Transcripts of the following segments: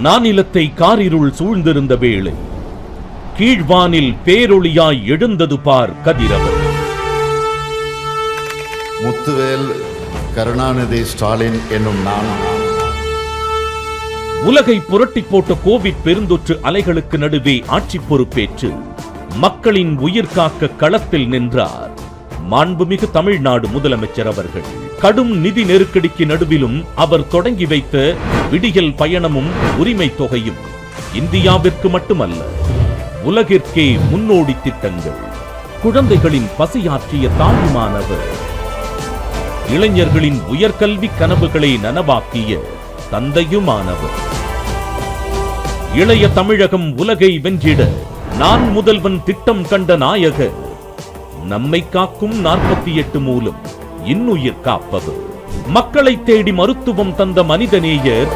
நானிலத்தை காரிருள் சூழ்ந்திருந்த வேளை கீழ்வானில் பேரொளியாய் எழுந்தது பார் கதிரவன். முத்துவேல் கருணாநிதி ஸ்டாலின் என்னும் நான் உலகை புரட்டி போட்ட கோவிட் பெருந்தொற்று அலைகளுக்கு நடுவே ஆட்சி பொறுப்பேற்று மக்களின் உயிர் காக்க களத்தில் நின்றார் மாண்புமிகு தமிழ்நாடு முதலமைச்சர் அவர்கள். கடும் நிதி நெருக்கடிக்கு நடுவிலும் அவர் தொடங்கி வைத்த விடியல் பயணமும் உரிமை தொகையும் இந்தியாவிற்கு மட்டுமல்ல உலகிற்கே முன்னோடி திட்டங்கள். குழந்தைகளின் பசியாற்றிய தாயுமானவர். இளைஞர்களின் உயர்கல்வி கனவுகளை நனவாக்கிய தந்தையுமானவர். இளைய தமிழகம் உலகை வென்றிட நான் முதல்வன் திட்டம் கண்ட நாயகர். நம்மை காக்கும் 48 மூலம் இன்னுயிர் காப்பவர். மக்களை தேடி மருத்துவம் தந்த மனிதநேயர்.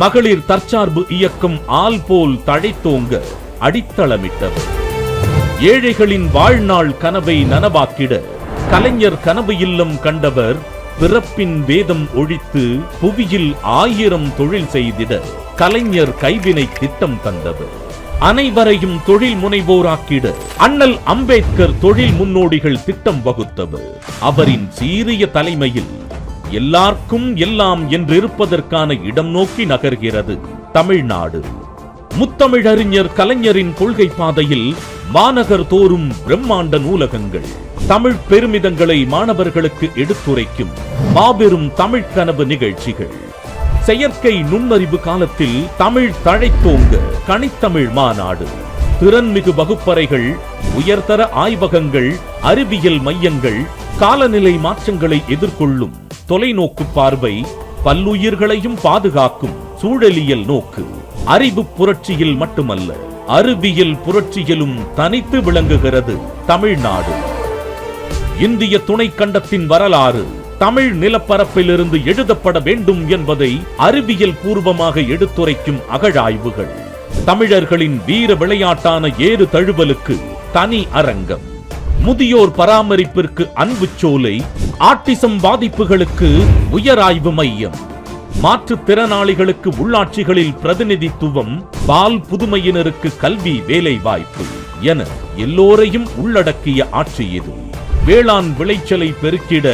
மகளிர் தற்சார்பு இயக்கம் ஆல் போல் தழைத்தோங்க அடித்தளமிட்டவர். ஏழைகளின் வாழ்நாள் கனவை நனவாக்கிட கலைஞர் கனவு இல்லம் கண்டவர். பிறப்பின் வேதம் ஒழித்து புவியில் 1000 தொழில் செய்திட கலைஞர் கைவினை திட்டம் தந்தவர். அனைவரையும் தொழில் முனைவோராக்கிட அண்ணல் அம்பேத்கர் தொழில் முன்னோடிகள் திட்டம் வகுத்தவர். அவரின் சீரிய தலைமையில் எல்லாருக்கும் எல்லாம் என்றிருப்பதற்கான இடம் நோக்கி நகர்கிறது தமிழ்நாடு. முத்தமிழறிஞர் கலைஞரின் கொள்கை பாதையில் மாநகர் தோறும் பிரம்மாண்ட நூலகங்கள். தமிழ் பெருமிதங்களை மாணவர்களுக்கு எடுத்துரைக்கும் மாபெரும் தமிழ் கனவு நிகழ்ச்சிகள். செயற்கை நுண்ணறிவு காலத்தில் தமிழ் தழைத்தோங்க கனித்தமிழ் மாநாடு. திறன்மிகு வகுப்பறைகள், உயர்தர ஆய்வகங்கள், அறிவியல் மையங்கள், காலநிலை மாற்றங்களை எதிர்கொள்ளும் தொலைநோக்கு பார்வை, பல்லுயிர்களையும் பாதுகாக்கும் சூழலியல் நோக்கு. அறிவு புரட்சியில் மட்டுமல்ல அறிவியல் புரட்சியிலும் தனித்து விளங்குகிறது தமிழ்நாடு. இந்திய துணை கண்டத்தின் வரலாறு தமிழ் நிலப்பரப்பிலிருந்து எழுதப்பட வேண்டும் என்பதை அறிவியல் பூர்வமாக எடுத்துரைக்கும் அகழாய்வுகள். தமிழர்களின் வீர விளையாட்டான ஏறு தழுவலுக்கு தனி அரங்கம். முதியோர் பராமரிப்பிற்கு அன்பு சோலை. ஆட்டிசம் பாதிப்புகளுக்கு உயராய்வு மையம். மாற்றுத்திறனாளிகளுக்கு உள்ளாட்சிகளில் பிரதிநிதித்துவம். பால் புதுமையினருக்கு கல்வி வேலை வாய்ப்பு என எல்லோரையும் உள்ளடக்கிய ஆட்சி இது. வேளாண் விளைச்சலை பெருக்கிட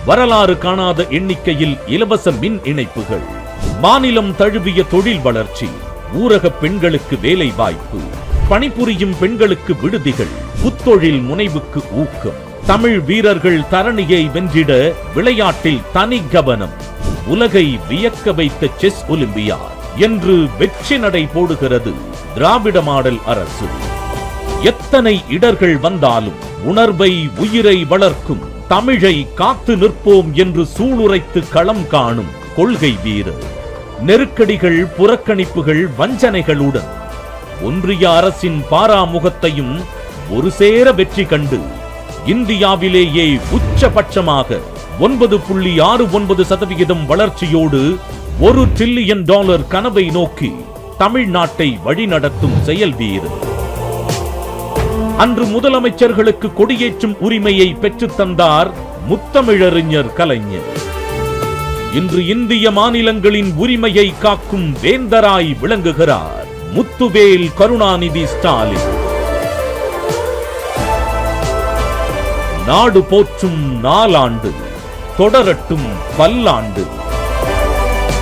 வரலாறு காணாத எண்ணிக்கையில் இலவச மின் இணைப்புகள். மாநிலம் தழுவிய தொழில் வளர்ச்சி. ஊரக பெண்களுக்கு வேலை வாய்ப்பு. பணிபுரியும் பெண்களுக்கு விடுதிகள். புத்தொழில் முனைவுக்கு ஊக்கம். தமிழ் வீரர்கள் தரணியை வென்றிட விளையாட்டில் தனி கவனம். உலகை வியக்க வைத்த செஸ் ஒலிம்பியாட் என்று வெற்றி நடை போடுகிறது திராவிட மாடல் அரசு. எத்தனை இடர்கள் வந்தாலும் உணர்வை உயிரை வளர்க்கும் தமிழை காத்து நிற்போம் என்று சூளுரைத்து களம் காணும் கொள்கை வீரர். நெருக்கடிகள், புறக்கணிப்புகள், வஞ்சனைகளுடன் ஒன்றிய அரசின் பாராமுகத்தையும் ஒரு சேர வெற்றி கண்டு இந்தியாவிலேயே உச்சபட்சமாக 9.69% வளர்ச்சியோடு $1 டிரில்லியன் கனவை நோக்கி தமிழ்நாட்டை வழிநடத்தும் செயல் வீரர். அன்று முதலமைச்சர்களுக்கு கொடியேற்றும் உரிமையை பெற்றுத் தந்தார் முத்தமிழறிஞர் கலைஞர். இன்று இந்திய மாநிலங்களின் உரிமையை காக்கும் வேந்தராய் விளங்குகிறார் முத்துவேல் கருணாநிதி ஸ்டாலின். நாடு போற்றும் நாளாண்டு தொடரட்டும் பல்லாண்டு.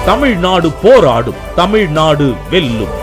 தமிழ்நாடு போராடும், தமிழ்நாடு வெல்லும்.